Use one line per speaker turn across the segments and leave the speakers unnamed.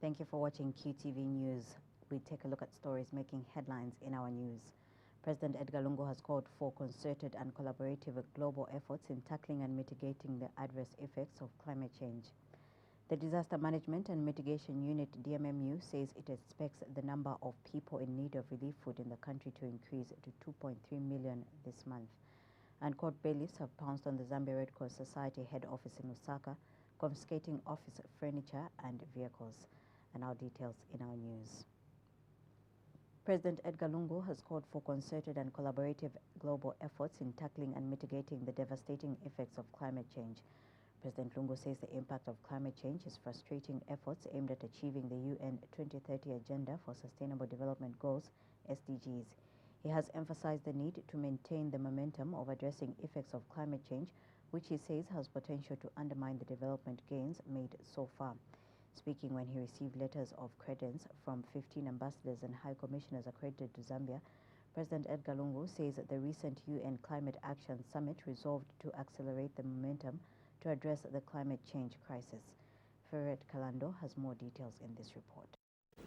Thank you for watching QTV News. We take a look at stories making headlines in our news. President Edgar Lungu has called for concerted and collaborative global efforts in tackling and mitigating the adverse effects of climate change. The Disaster Management and Mitigation Unit, DMMU, says it expects the number of people in need of relief food in the country to increase to 2.3 million this month. And court bailiffs have pounced on the Zambia Red Cross Society head office in Lusaka, confiscating office furniture and vehicles. And our details in our news. President Edgar Lungu has called for concerted and collaborative global efforts in tackling and mitigating the devastating effects of climate change. President Lungu says the impact of climate change is frustrating efforts aimed at achieving the UN 2030 Agenda for Sustainable Development Goals, SDGs. He has emphasized the need to maintain the momentum of addressing effects of climate change, which he says has potential to undermine the development gains made so far. Speaking when he received letters of credence from 15 ambassadors and high commissioners accredited to Zambia, President Edgar Lungu says that the recent UN Climate Action Summit resolved to accelerate the momentum to address the climate change crisis. Ferret Kalando has more details in this report.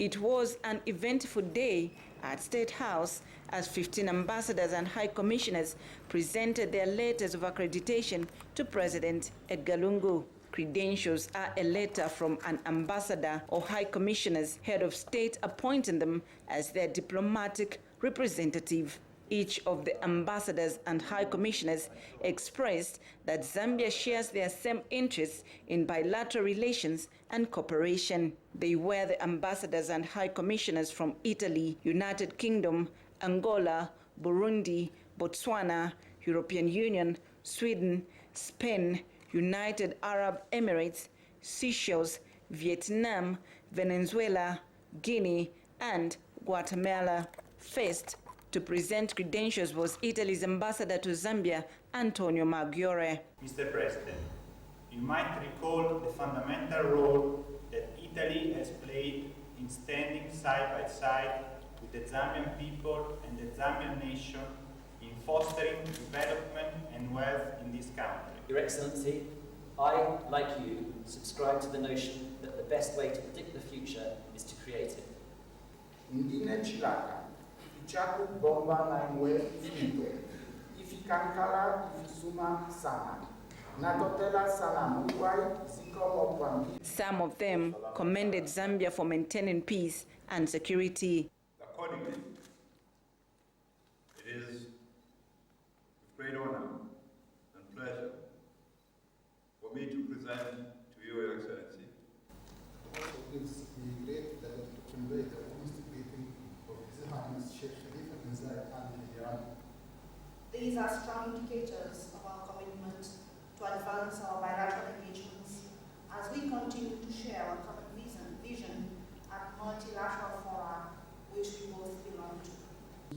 It was an eventful day at State House as 15 ambassadors and high commissioners presented their letters of accreditation to President Edgar Lungu. Credentials are a letter from an ambassador or high commissioner's head of state appointing them as their diplomatic representative. Each of the ambassadors and high commissioners expressed that Zambia shares their same interests in bilateral relations and cooperation. They were the ambassadors and high commissioners from Italy, United Kingdom, Angola, Burundi, Botswana, European Union, Sweden, Spain, United Arab Emirates, Seychelles, Vietnam, Venezuela, Guinea, and Guatemala. First to present credentials was Italy's ambassador to Zambia, Antonio Maggiore.
Mr. President, you might recall the fundamental role that Italy has played in standing side by side with the Zambian people and the Zambian nation in fostering development and wealth in this country.
Your Excellency, I, like you, subscribe to the notion that the best way to predict the future is to create it.
Ndine chilaka, ichaku bomba na imwe ifitwe, ifikankala ifisuma sana, natotela sana mugwai zikomo kwambi.
Some of them commended Zambia for maintaining peace and security.
Accordingly, it is with great honor and pleasure for me to present to you, Your Excellency,
Also, it's great that to convey the holistic meeting of His Highness Sheikh Khalifa bin Zayed Al Nahyan.
These are strong indicators of our commitment to advance our bilateral engagements as we continue to share our common vision at multilateral fora which we both belong to.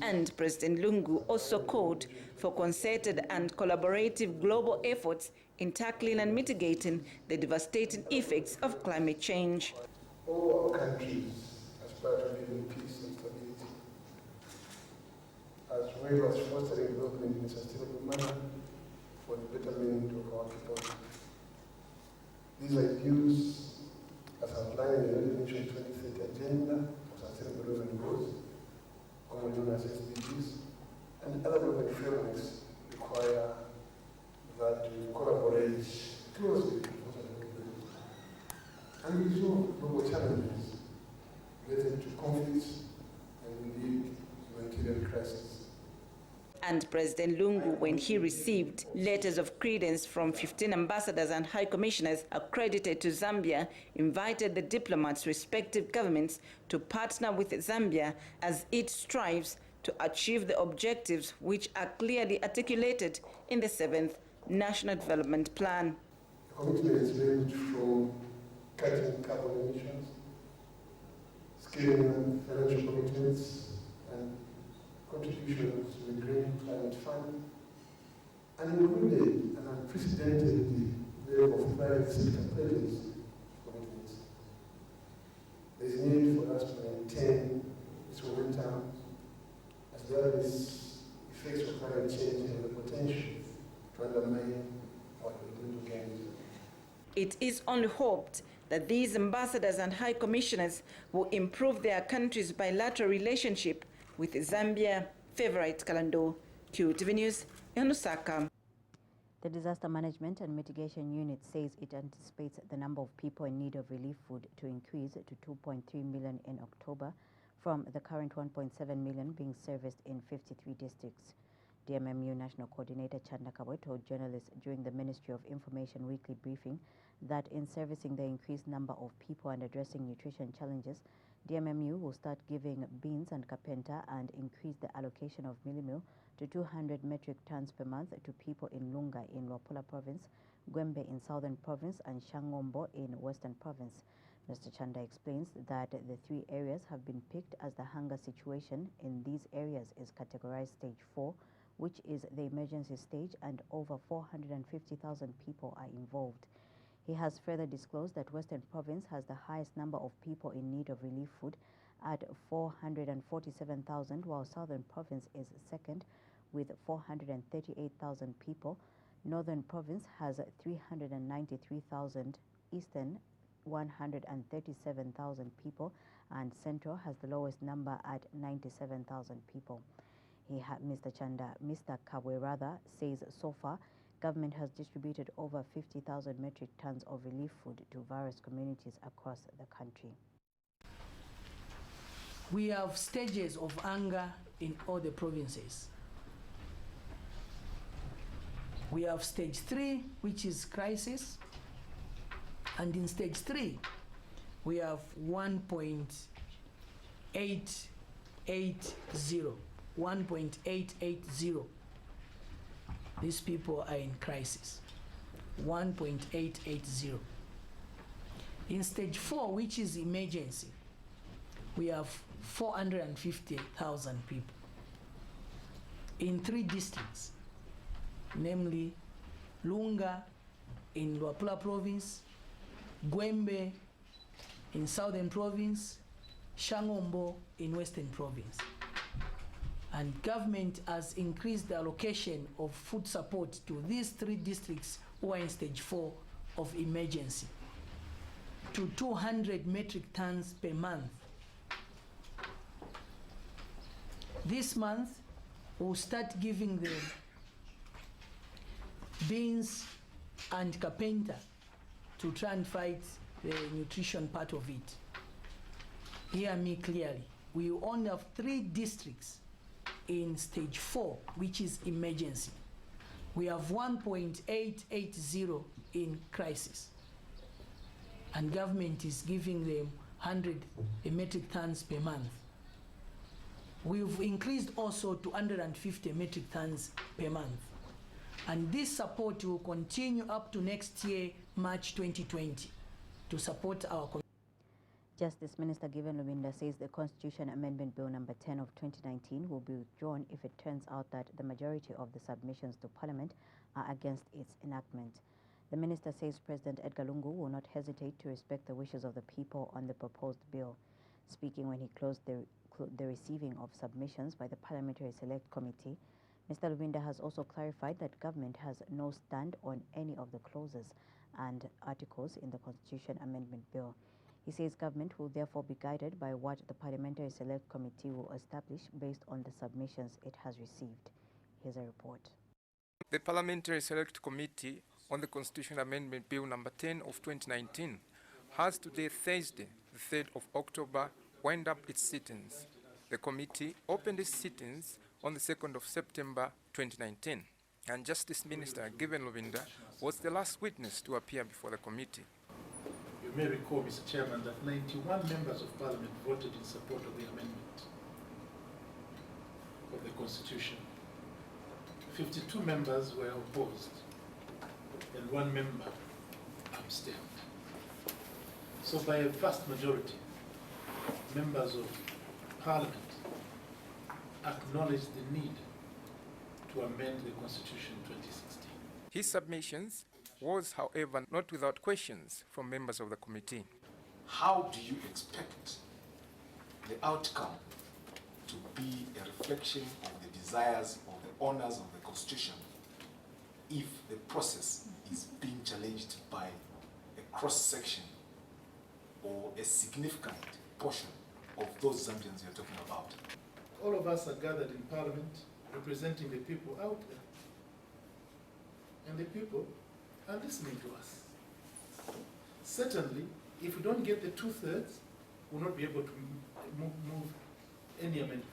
And President Lungu also called for concerted and collaborative global efforts in tackling and mitigating the devastating effects of climate change.
All our countries aspire to live in peace and stability, as well as fostering development in a sustainable manner for the betterment of our people. These are views as outlined in the United Nations 2030 Agenda for Sustainable Development Goals, commonly known as SDGs, and other development frameworks require that we collaborate closely and resolve global challenges related to conflicts and indeed humanitarian crises.
And President Lungu, when he received letters of credence from 15 ambassadors and high commissioners accredited to Zambia, invited the diplomats' respective governments to partner with Zambia as it strives to achieve the objectives which are clearly articulated in the 7th National Development Plan.
The commitments range from cutting carbon emissions, scaling financial commitments, and contributions to the Green Climate Fund, and included an unprecedented level of private sector pledges commitments. There is a need for us to maintain this momentum as well as effects of climate change have the potential to undermine our development gains.
It is only hoped that these ambassadors and high commissioners will improve their country's bilateral relationship with Zambia. Favorite Kalando, QTV News, in Lusaka.
The Disaster Management and Mitigation Unit says it anticipates the number of people in need of relief food to increase to 2.3 million in October from the current 1.7 million being serviced in 53 districts. DMMU National Coordinator Chanda Kabwe told journalists during the Ministry of Information weekly briefing that in servicing the increased number of people and addressing nutrition challenges, DMMU will start giving beans and kapenta and increase the allocation of millimil to 200 metric tons per month to people in Lunga in Luapula Province, Gwembe in Southern Province, and Shangombo in Western Province. Mr. Chanda explains that the three areas have been picked as the hunger situation in these areas is categorized stage 4, which is the emergency stage, and over 450,000 people are involved. He has further disclosed that Western Province has the highest number of people in need of relief food at 447,000, while Southern Province is second with 438,000 people. Northern Province has 393,000, Eastern 137,000 people, and Central has the lowest number at 97,000 people. Mr. Kabwe says so far government has distributed over 50,000 metric tons of relief food to various communities across the country.
We have stages of hunger in all the provinces. We have stage 3, which is crisis, and in stage 3, we have 1.880. These people are in crisis. 1.880. In stage 4, which is emergency, we have 450,000 people in 3 districts, namely Lunga in Luapula Province, Gwembe in Southern Province, Shangombo in Western Province. And government has increased the allocation of food support to these 3 districts who are in stage 4 of emergency to 200 metric tons per month. This month, we'll start giving them beans and kapenta to try and fight the nutrition part of it. Hear me clearly. We only have 3 districts in stage 4, which is emergency. We have 1.880 in crisis. And government is giving them 100 metric tons per month. We've increased also to 150 metric tons per month. And this support will continue up to next year, March 2020, to support our community.
Justice Minister Given Lubinda says the Constitution Amendment Bill number 10 of 2019 will be withdrawn if it turns out that the majority of the submissions to Parliament are against its enactment. The minister says President Edgar Lungu will not hesitate to respect the wishes of the people on the proposed bill. Speaking when he closed the receiving of submissions by the Parliamentary Select Committee, Mr. Lubinda has also clarified that government has no stand on any of the clauses and articles in the Constitution Amendment Bill. He says government will therefore be guided by what the Parliamentary Select Committee will establish based on the submissions it has received. Here's a report.
The Parliamentary Select Committee on the Constitution Amendment Bill number 10 of 2019 has today, Thursday, the 3rd of October, wound up its sittings. The committee opened its sittings on the 2nd of September 2019, and Justice Minister Given Lubinda was the last witness to appear before the committee.
You may recall, Mr. Chairman, that 91 members of Parliament voted in support of the amendment of the Constitution. 52 members were opposed, and 1 member abstained. So by a vast majority, members of Parliament acknowledged the need to amend the Constitution 2016.
His submissions was, however, not without questions from members of the committee.
How do you expect the outcome to be a reflection of the desires of the owners of the Constitution if the process is being challenged by a cross-section or a significant portion of those Zambians you're talking about.
All of us are gathered in Parliament representing the people out there. And the people are listening to us. Certainly, if we don't get the 2/3, we'll not be able to move any amendments.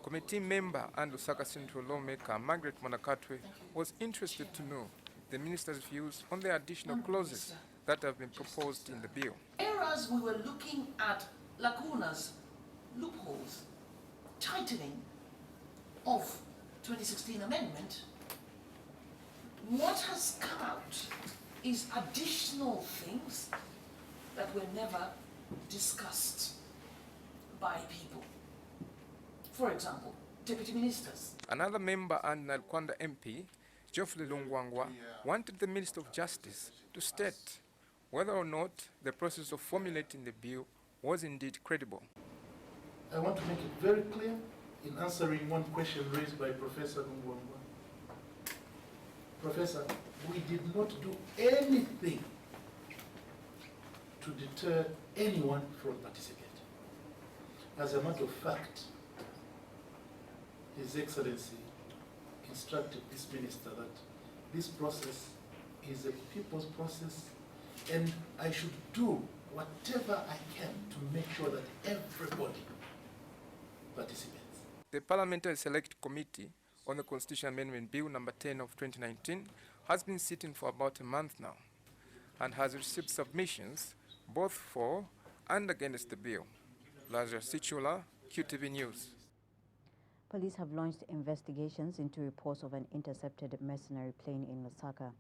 Committee member and Lusaka Central lawmaker Margaret Monakatwe was interested to know the minister's views on the additional clauses that have been proposed in the bill.
Whereas we were looking at lacunas, loopholes, tightening of 2016 amendment, what has come out is additional things that were never discussed by people. For example, deputy ministers.
Another member and Nalkwanda MP, Geoffrey Lungwangwa, wanted the Minister of Justice to state whether or not the process of formulating the bill was indeed credible.
I want to make it very clear in answering one question raised by Professor Lungwangwa. Professor, we did not do anything to deter anyone from participating. As a matter of fact, His Excellency instructed this minister that this process is a people's process, and I should do whatever I can to make sure that everybody participates.
The Parliamentary Select Committee on the Constitution Amendment Bill number 10 of 2019 has been sitting for about a month now and has received submissions both for and against the bill. Lazarus Sichula, QTV News.
Police have launched investigations into reports of an intercepted mercenary plane in Lusaka.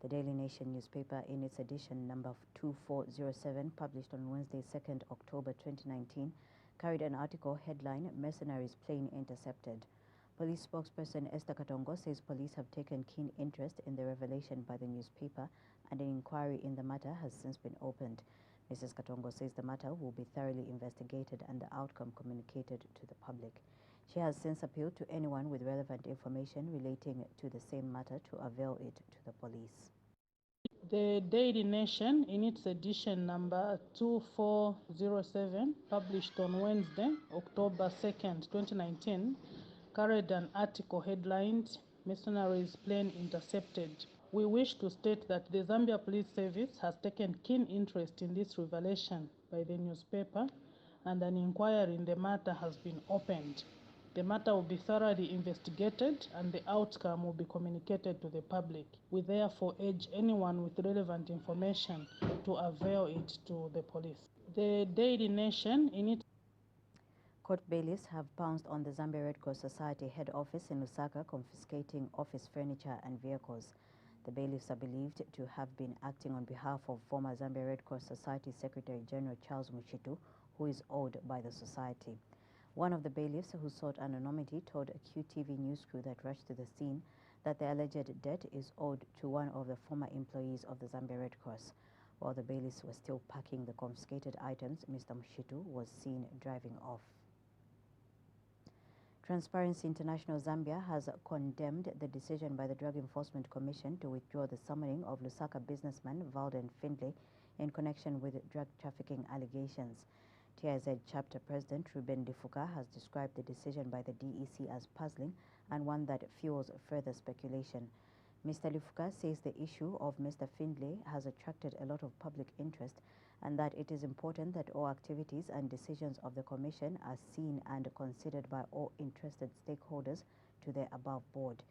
The Daily Nation newspaper, in its edition number 2407, published on Wednesday, 2nd October 2019, carried an article headline, Mercenaries Plane Intercepted. Police spokesperson Esther Katongo says police have taken keen interest in the revelation by the newspaper and an inquiry in the matter has since been opened. Mrs. Katongo says the matter will be thoroughly investigated and the outcome communicated to the public. She has since appealed to anyone with relevant information relating to the same matter to avail it to the police.
The Daily Nation, in its edition number 2407, published on Wednesday, October 2nd, 2019, carried an article headlined, Mercenaries Plane Intercepted. We wish to state that the Zambia Police Service has taken keen interest in this revelation by the newspaper, and an inquiry in the matter has been opened. The matter will be thoroughly investigated and the outcome will be communicated to the public. We therefore urge anyone with relevant information to avail it to the police. The Daily Nation, in its
Court bailiffs have pounced on the Zambia Red Cross Society head office in Lusaka, confiscating office furniture and vehicles. The bailiffs are believed to have been acting on behalf of former Zambia Red Cross Society Secretary General Charles Mushitu, who is owed by the society. One of the bailiffs, who sought anonymity, told a QTV news crew that rushed to the scene that the alleged debt is owed to one of the former employees of the Zambia Red Cross. While the bailiffs were still packing the confiscated items, Mr. Mushitu was seen driving off. Transparency International Zambia has condemned the decision by the Drug Enforcement Commission to withdraw the summoning of Lusaka businessman Valden Findlay in connection with drug trafficking allegations. TIZ Chapter President Ruben Difuka has described the decision by the DEC as puzzling and one that fuels further speculation. Mr. Difuka says the issue of Mr. Findlay has attracted a lot of public interest and that it is important that all activities and decisions of the Commission are seen and considered by all interested stakeholders to the above board.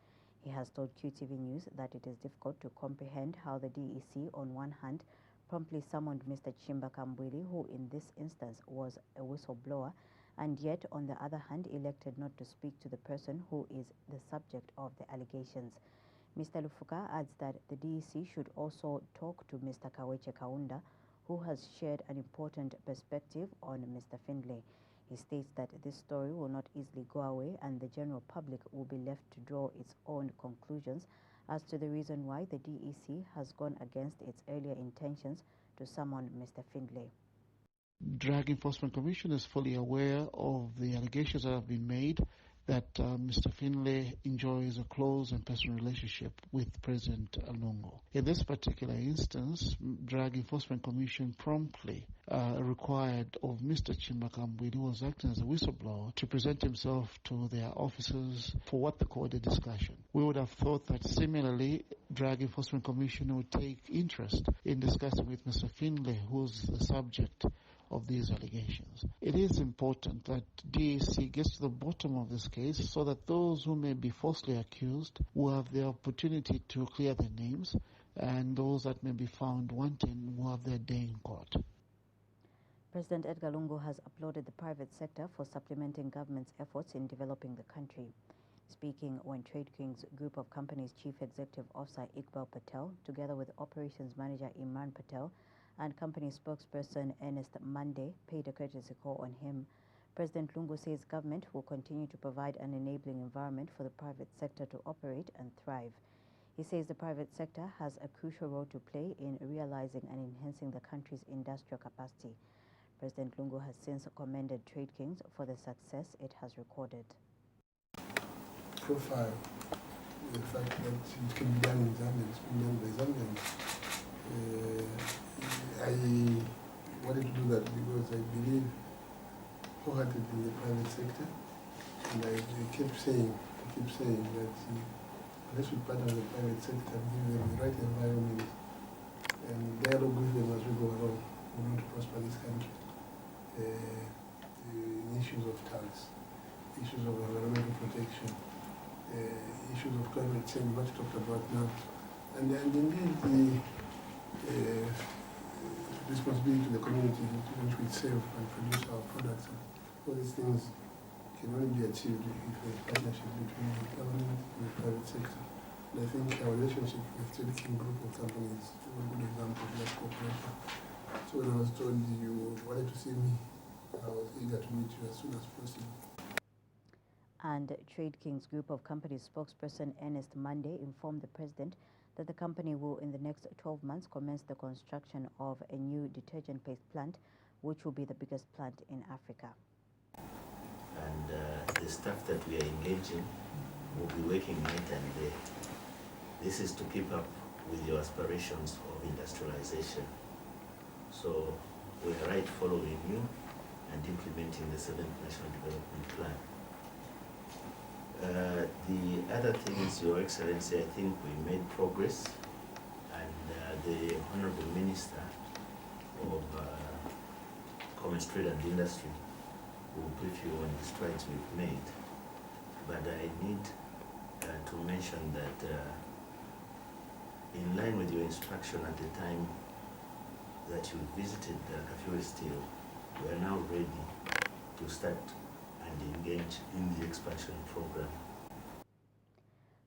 He has told QTV News that it is difficult to comprehend how the DEC, on one hand, promptly summoned Mr. Chimba Kambwili, who in this instance was a whistleblower, and yet on the other hand elected not to speak to the person who is the subject of the allegations. Mr. Lufuka adds that the DEC should also talk to Mr. Kaweche Kaunda, who has shared an important perspective on Mr. Findlay. He states that this story will not easily go away and the general public will be left to draw its own conclusions as to the reason why the DEC has gone against its earlier intentions to summon Mr. Findlay.
Drug Enforcement Commission is fully aware of the allegations that have been made
that Mr. Finlay enjoys a close and personal relationship with President Lungu. In this particular instance, Drug Enforcement Commission promptly required of Mr. Chimbakambwili, who was acting as a whistleblower, to present himself to their officers for what they called a discussion. We would have thought that similarly, Drug Enforcement Commission would take interest in discussing with Mr. Finlay, who's the subject of these allegations. It is important that DAC gets to the bottom of this case so that those who may be falsely accused will have the opportunity to clear their names, and those that may be found wanting will have their day in court.
President Edgar Lungu has applauded the private sector for supplementing government's efforts in developing the country. Speaking when Trade King's Group of Companies Chief Executive Officer Iqbal Patel, together with Operations Manager Imran Patel and company spokesperson Ernest Monday, paid a courtesy call on him, President Lungu says government will continue to provide an enabling environment for the private sector to operate and thrive. He says the private sector has a crucial role to play in realizing and enhancing the country's industrial capacity. President Lungu has since commended Trade Kings for the success it has recorded.
Profile the fact that it can be done in Zambia, it's been done by Zambians. I wanted to do that because I believe wholeheartedly in the private sector, and I keep saying that unless we partner with the private sector and give them the right environment and dialogue with them as we go along, we want to prosper this country. In issues of tax, issues of environmental protection, issues of climate change, much talked about now, and indeed the responsibility to the community to which we serve and produce our products. All these things can only be achieved if there's a partnership between the government and the private sector. And I think our relationship with the Trade King Group of Companies is a good example of that cooperation. So when I was told you wanted to see me, I was eager to meet you as soon as possible.
And Trade King's Group of Companies spokesperson Ernest Monday informed the president that the company will in the next 12 months commence the construction of a new detergent paste plant, which will be the biggest plant in Africa.
And the staff that we are engaging will be working night and day. This is to keep up with your aspirations of industrialization. So we are right following you and implementing the 7th National Development Plan. The other thing is, Your Excellency, I think we made progress, and the Honorable Minister of Commerce, Trade and Industry will brief you on the strides we've made. But I need to mention that in line with your instruction at the time that you visited Kafue Steel, we are now ready to start and engage in the expansion program.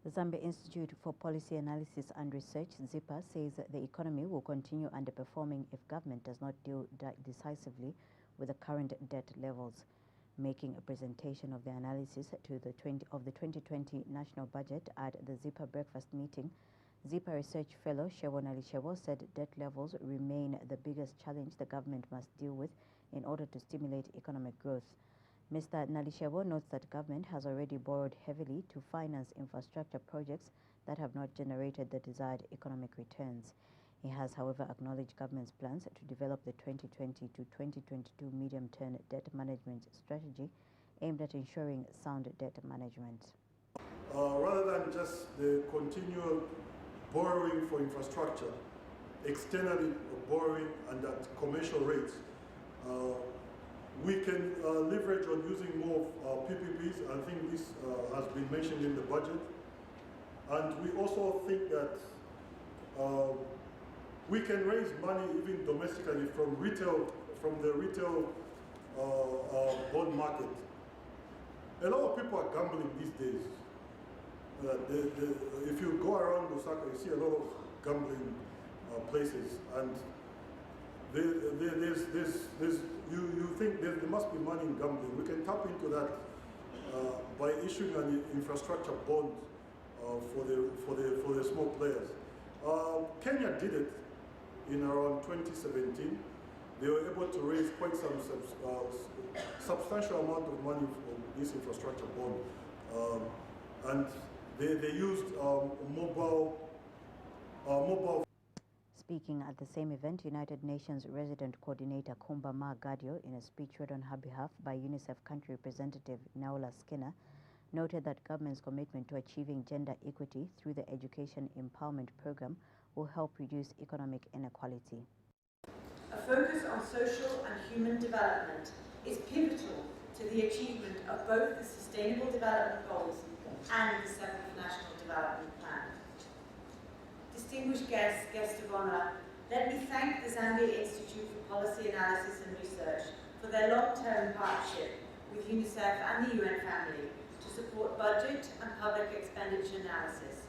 The Zambia Institute for Policy Analysis and Research, ZIPA, says that the economy will continue underperforming if government does not deal decisively with the current debt levels. Making a presentation of the analysis to the 2020 national budget at the ZIPA breakfast meeting, ZIPA research fellow Shewo Nalishewo said debt levels remain the biggest challenge the government must deal with in order to stimulate economic growth. Mr. Nalishewo notes that government has already borrowed heavily to finance infrastructure projects that have not generated the desired economic returns. He has, however, acknowledged government's plans to develop the 2020 to 2022 medium-term debt management strategy aimed at ensuring sound debt management.
Rather than just the continual borrowing for infrastructure, externally borrowing and at commercial rates, we can leverage on using more PPPs. I think this has been mentioned in the budget. And we also think that we can raise money even domestically from the retail bond market. A lot of people are gambling these days. If you go around Lusaka, you see a lot of gambling places, and you think there must be money in gambling. We can tap into that by issuing an infrastructure bond for the small players. Kenya did it in around 2017. They were able to raise quite some substantial amount of money for this infrastructure bond. And they used mobile.
Speaking at the same event, United Nations Resident Coordinator Kumba Gadio, in a speech read on her behalf by UNICEF Country Representative Naola Skinner, noted that government's commitment to achieving gender equity through the Education Empowerment Program will help reduce economic inequality.
A focus on social and human development is pivotal to the achievement of both the Sustainable Development Goals and the 7th National Development Plan. Distinguished guest of honour, let me thank the Zambia Institute for Policy Analysis and Research for their long-term partnership with UNICEF and the UN family to support budget and public expenditure analysis.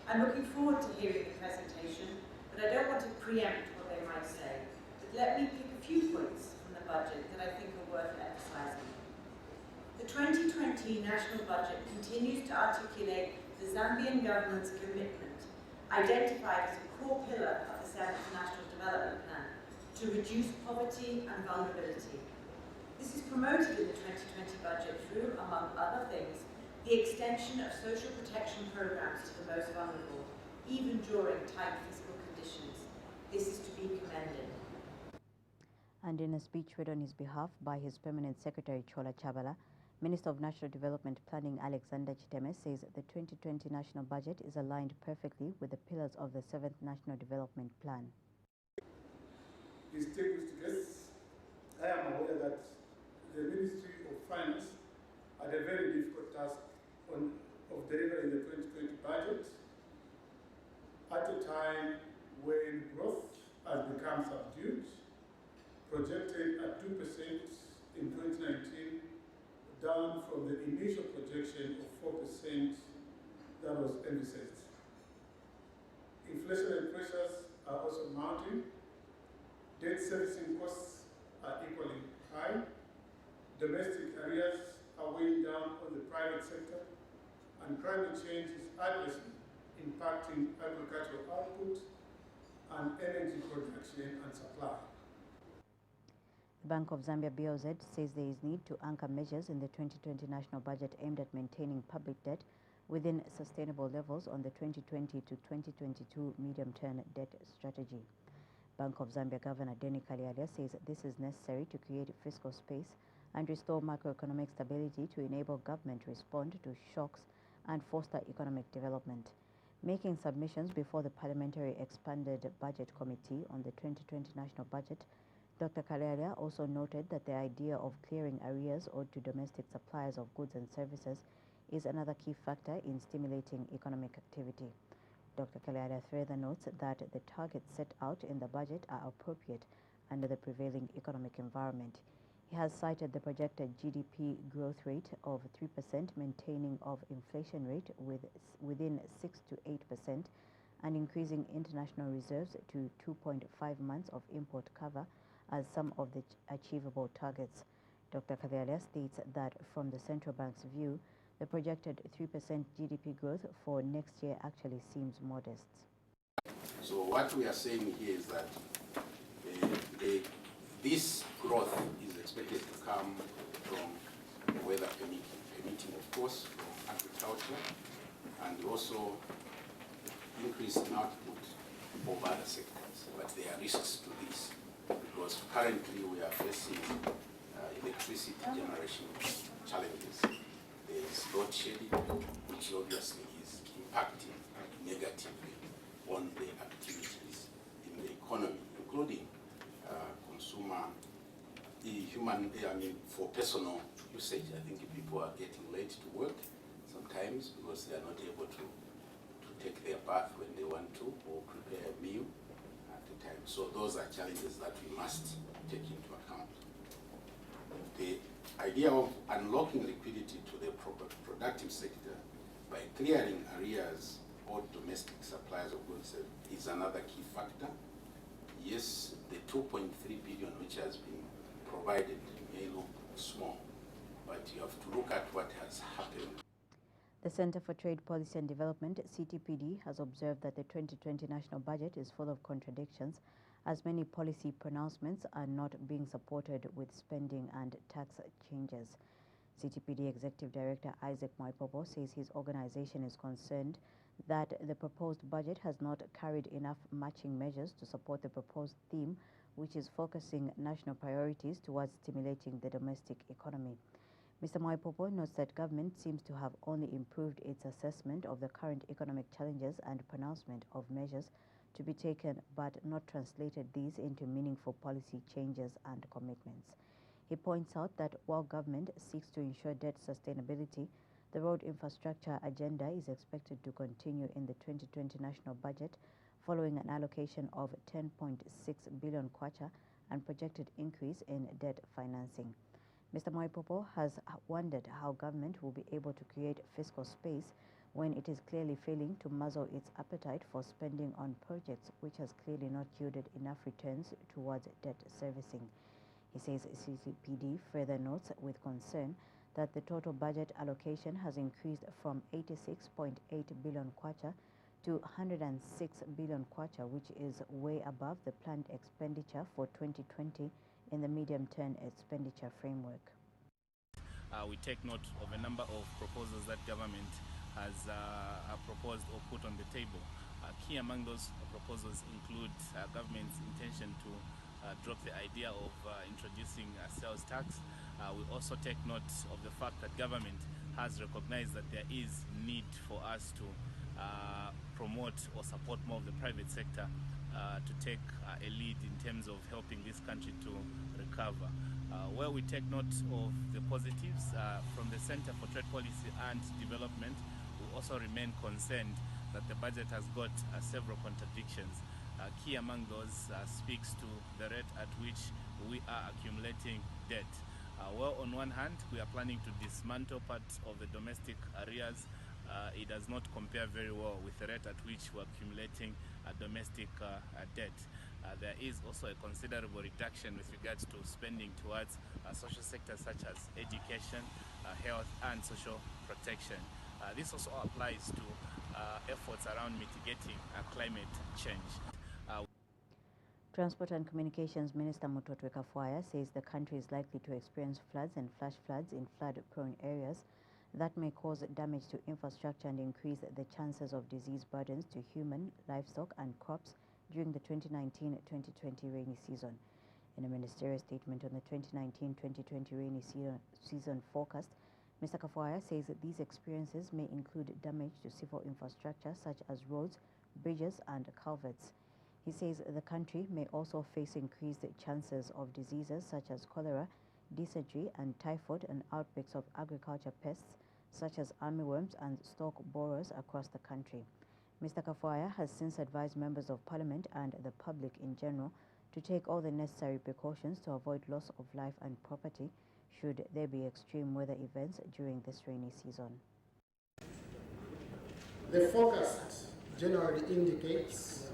I'm looking forward to hearing the presentation, but I don't want to preempt what they might say. But let me pick a few points from the budget that I think are worth emphasising. The 2020 national budget continues to articulate the Zambian government's commitment, identified as a core pillar of the 7th National Development Plan, to reduce poverty and vulnerability. This is promoted in the 2020 budget through, among other things, the extension of social protection programs to the most vulnerable, even during tight fiscal conditions. This is to be commended.
And in a speech read on his behalf by his Permanent Secretary Chola Chabala, Minister of National Development Planning Alexander Chiteme says the 2020 national budget is aligned perfectly with the pillars of the 7th National Development Plan.
Distinguished guests, I am aware that the Ministry of Finance had a very difficult task of delivering the 2020 budget at a time when growth has become subdued, projected at 2% in 2019, down from the initial projection of 4% that was envisaged. Inflationary pressures are also mounting. Debt servicing costs are equally high. Domestic arrears are weighing down on the private sector, and climate change is adversely impacting agricultural output and energy production and supply.
The Bank of Zambia BOZ says there is need to anchor measures in the 2020 national budget aimed at maintaining public debt within sustainable levels on the 2020 to 2022 medium-term debt strategy. Bank of Zambia Governor Denny Kalialia says this is necessary to create fiscal space and restore macroeconomic stability to enable government to respond to shocks and foster economic development. Making submissions before the Parliamentary Expanded Budget Committee on the 2020 national budget, Dr. Kalialia also noted that the idea of clearing arrears owed to domestic suppliers of goods and services is another key factor in stimulating economic activity. Dr. Kalialia further notes that the targets set out in the budget are appropriate under the prevailing economic environment. He has cited the projected GDP growth rate of 3%, maintaining of inflation rate within 6 to 8%, and increasing international reserves to 2.5 months of import cover as some of the achievable targets. Dr. Kalialia states that from the central bank's view, the projected 3% GDP growth for next year actually seems modest.
So what we are saying here is that this growth is expected to come from weather permitting, of course, from agriculture, and also increase in output of other sectors. But there are risks to this, because currently we are facing electricity generation challenges. There is load shedding, which obviously is impacting negatively on the activities in the economy, including for personal usage. I think people are getting late to work sometimes because they are not able to take their bath when they want to, or prepare a meal at the time. So those are challenges that we must take into account. The idea of unlocking liquidity to the productive sector by clearing arrears or domestic suppliers of goods is another key factor. Yes, the 2.3 billion which has been provided may look small, but you have to look at what has happened.
The Center for Trade Policy and Development, CTPD, has observed that the 2020 national budget is full of contradictions, as many policy pronouncements are not being supported with spending and tax changes. CTPD Executive Director Isaac Mwaipopo says his organization is concerned that the proposed budget has not carried enough matching measures to support the proposed theme, which is focusing national priorities towards stimulating the domestic economy. Mr. Mwaipopo notes that government seems to have only improved its assessment of the current economic challenges and pronouncement of measures to be taken, but not translated these into meaningful policy changes and commitments. He points out that while government seeks to ensure debt sustainability, the road infrastructure agenda is expected to continue in the 2020 national budget following an allocation of 10.6 billion kwacha and projected increase in debt financing. Mr. Mwaipopo has wondered how government will be able to create fiscal space when it is clearly failing to muzzle its appetite for spending on projects which has clearly not yielded enough returns towards debt servicing. He says CCPD further notes with concern that the total budget allocation has increased from 86.8 billion kwacha to 106 billion kwacha, which is way above the planned expenditure for 2020 in the medium-term expenditure framework.
We take note of a number of proposals that government has proposed or put on the table. Key among those proposals include government's intention to drop the idea of introducing a sales tax. We also take note of the fact that government has recognized that there is need for us to promote or support more of the private sector to take a lead in terms of helping this country to recover. Where we take note of the positives from the Center for Trade Policy and Development, we also remain concerned that the budget has got several contradictions. Key among those speaks to the rate at which we are accumulating debt. Well, on one hand, we are planning to dismantle parts of the domestic arrears. It does not compare very well with the rate at which we're accumulating domestic debt. There is also a considerable reduction with regards to spending towards social sectors such as education, health and social protection. This also applies to efforts around mitigating climate change.
Transport and Communications Minister Mutotwe Kafwaya says the country is likely to experience floods and flash floods in flood-prone areas that may cause damage to infrastructure and increase the chances of disease burdens to human, livestock and crops during the 2019-2020 rainy season. In a ministerial statement on the 2019-2020 rainy season forecast, Mr. Kafwaya says that these experiences may include damage to civil infrastructure such as roads, bridges and culverts. He says the country may also face increased chances of diseases such as cholera, dysentery and typhoid and outbreaks of agriculture pests such as armyworms and stalk borers across the country. Mr. Kafwaya has since advised members of parliament and the public in general to take all the necessary precautions to avoid loss of life and property should there be extreme weather events during this rainy season.
The forecast generally indicates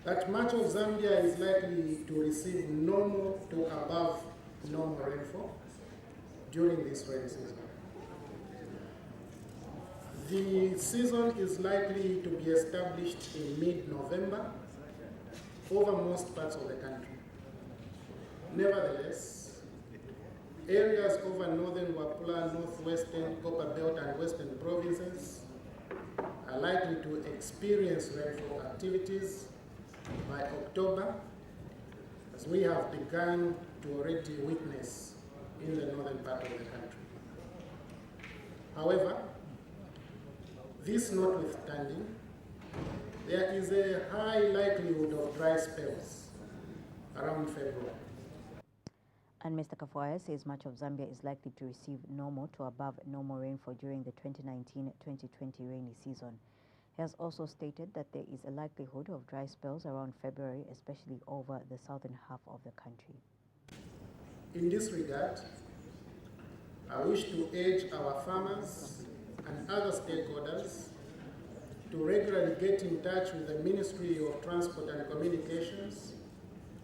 that much of Zambia is likely to receive normal to above normal rainfall during this rainy season. The season is likely to be established in mid-November over most parts of the country. Nevertheless, areas over northern Wapula, northwestern, Copperbelt and western provinces are likely to experience rainfall activities by October, as we have begun to already witness in the northern part of the country. However, this notwithstanding, there is a high likelihood of dry spells around February.
And Mr. Kafwaya says much of Zambia is likely to receive normal to above normal rainfall during the 2019-2020 rainy season. He has also stated that there is a likelihood of dry spells around February, especially over the southern half of the country.
In this regard, I wish to urge our farmers and other stakeholders to regularly get in touch with the Ministry of Transport and Communications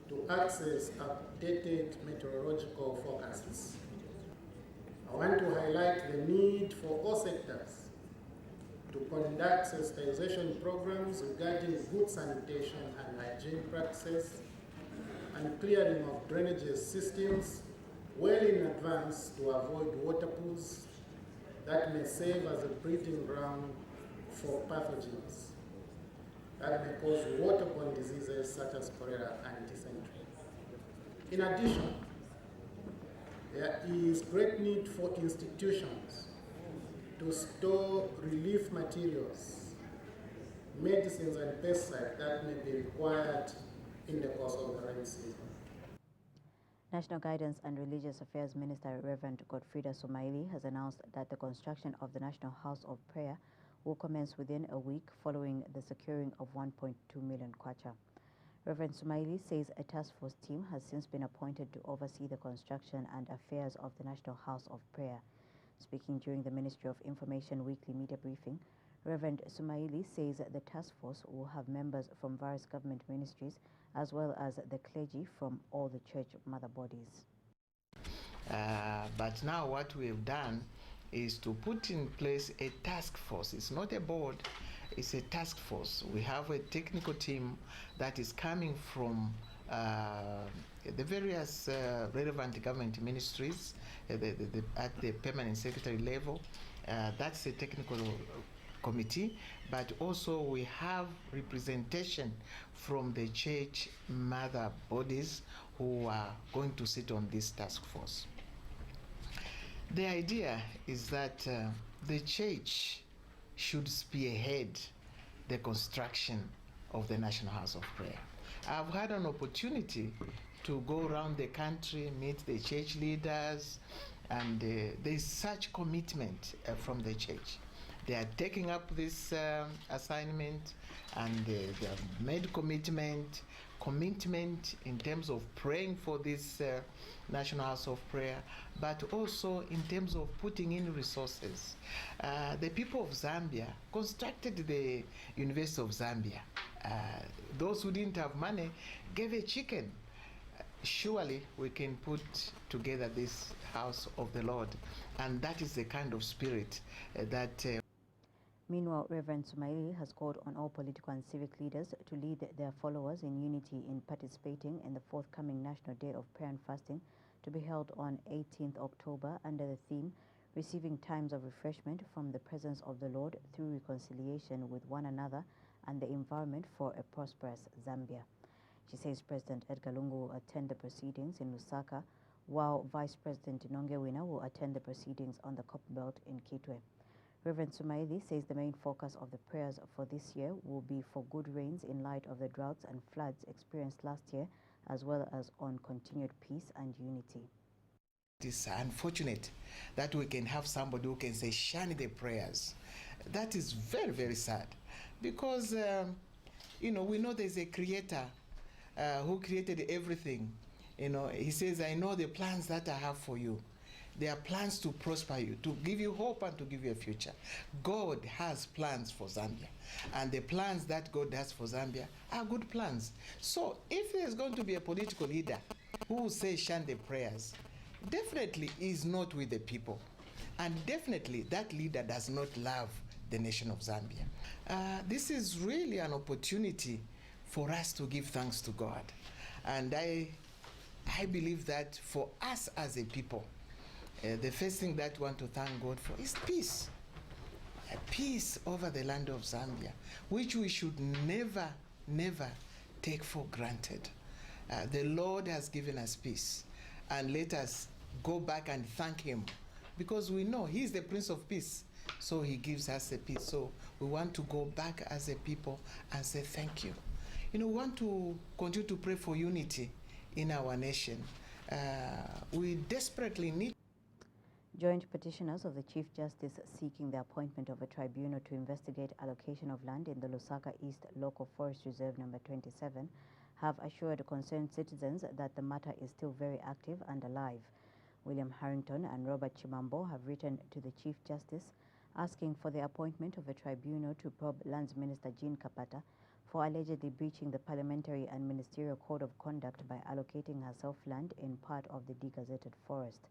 to access updated meteorological forecasts. I want to highlight the need for all sectors to conduct sensitization programs regarding good sanitation and hygiene practices and clearing of drainage systems well in advance to avoid water pools that may serve as a breeding ground for pathogens that may cause waterborne diseases such as cholera and dysentery. In addition, there is great need for institutions to store relief materials, medicines and pesticides that may be required in the course of the rainy season.
National Guidance and Religious Affairs Minister Reverend Godfrida Sumaili has announced that the construction of the National House of Prayer will commence within a week following the securing of 1.2 million kwacha. Reverend Sumaili says a task force team has since been appointed to oversee the construction and affairs of the National House of Prayer. Speaking during the Ministry of Information weekly media briefing, Reverend Sumaili says the task force will have members from various government ministries as well as the clergy from all the church mother bodies.
But now what we have done is to put in place a task force. It's not a board, it's a task force. We have a technical team that is coming from the various relevant government ministries at the permanent secretary level. That's a technical committee, but also we have representation from the church mother bodies who are going to sit on this task force. The idea is that the church should spearhead the construction of the National House of Prayer. I've had an opportunity to go around the country, meet the church leaders, and there's such commitment from the church. They are taking up this assignment, and they have made commitment in terms of praying for this National House of Prayer, but also in terms of putting in resources. The people of Zambia constructed the University of Zambia. Those who didn't have money gave a chicken. Surely we can put together this house of the Lord, and that is the kind of spirit that
Meanwhile, Reverend Sumaili has called on all political and civic leaders to lead their followers in unity in participating in the forthcoming National Day of Prayer and Fasting to be held on 18th October under the theme, Receiving Times of Refreshment from the Presence of the Lord through Reconciliation with One Another and the Environment for a Prosperous Zambia. She says President Edgar Lungu will attend the proceedings in Lusaka, while Vice President Nongewina will attend the proceedings on the Copperbelt in Kitwe. Reverend Sumaili says the main focus of the prayers for this year will be for good rains in light of the droughts and floods experienced last year, as well as on continued peace and unity.
It is unfortunate that we can have somebody who can say, shun the prayers. That is very, very sad, because, we know there's a creator who created everything. He says, I know the plans that I have for you. There are plans to prosper you, to give you hope and to give you a future. God has plans for Zambia, and the plans that God has for Zambia are good plans. So if there's going to be a political leader who will say shun the prayers, definitely is not with the people, and definitely that leader does not love the nation of Zambia. This is really an opportunity for us to give thanks to God, and I believe that for us as a people, the first thing that we want to thank God for is peace. Peace over the land of Zambia, which we should never, never take for granted. The Lord has given us peace, and let us go back and thank Him, because we know He is the Prince of Peace, so He gives us the peace. So we want to go back as a people and say thank you. We want to continue to pray for unity in our nation. We desperately need.
Joint petitioners of the Chief Justice seeking the appointment of a tribunal to investigate allocation of land in the Lusaka East Local Forest Reserve number 27 have assured concerned citizens that the matter is still very active and alive. William Harrington and Robert Chimambo have written to the Chief Justice asking for the appointment of a tribunal to probe Lands Minister Jean Kapata for allegedly breaching the Parliamentary and Ministerial Code of Conduct by allocating herself land in part of the degazetted forest.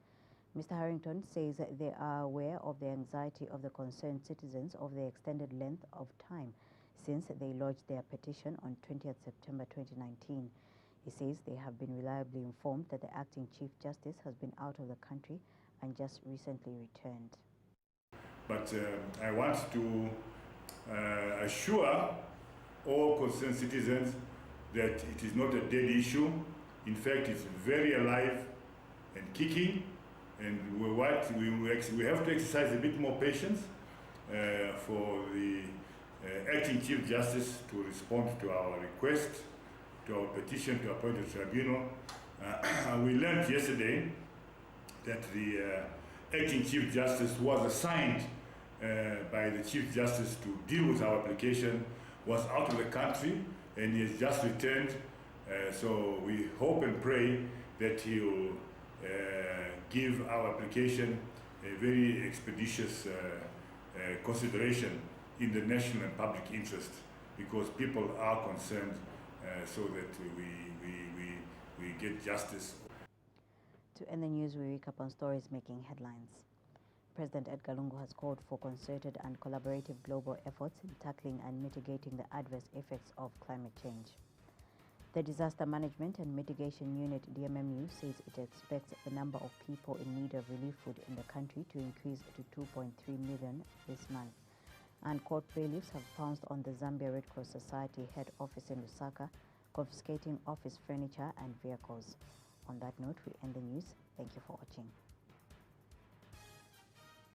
Mr. Harrington says they are aware of the anxiety of the concerned citizens of the extended length of time since they lodged their petition on 20th September 2019. He says they have been reliably informed that the acting Chief Justice has been out of the country and just recently returned.
But I want to assure all concerned citizens that it is not a dead issue. In fact, it's very alive and kicking, and we have to exercise a bit more patience for the acting Chief Justice to respond to our request, to our petition to appoint a tribunal. We learned yesterday that the acting Chief Justice was assigned by the Chief Justice to deal with our application, was out of the country, and he has just returned. So we hope and pray that he will give our application a very expeditious consideration in the national and public interest, because people are concerned, so that we get justice.
To end the news, we recap on stories making headlines. President Edgar Lungu has called for concerted and collaborative global efforts in tackling and mitigating the adverse effects of climate change. The Disaster Management and Mitigation Unit, DMMU, says it expects the number of people in need of relief food in the country to increase to 2.3 million this month. And court bailiffs have pounced on the Zambia Red Cross Society head office in Lusaka, confiscating office furniture and vehicles. On that note, we end the news. Thank you for watching.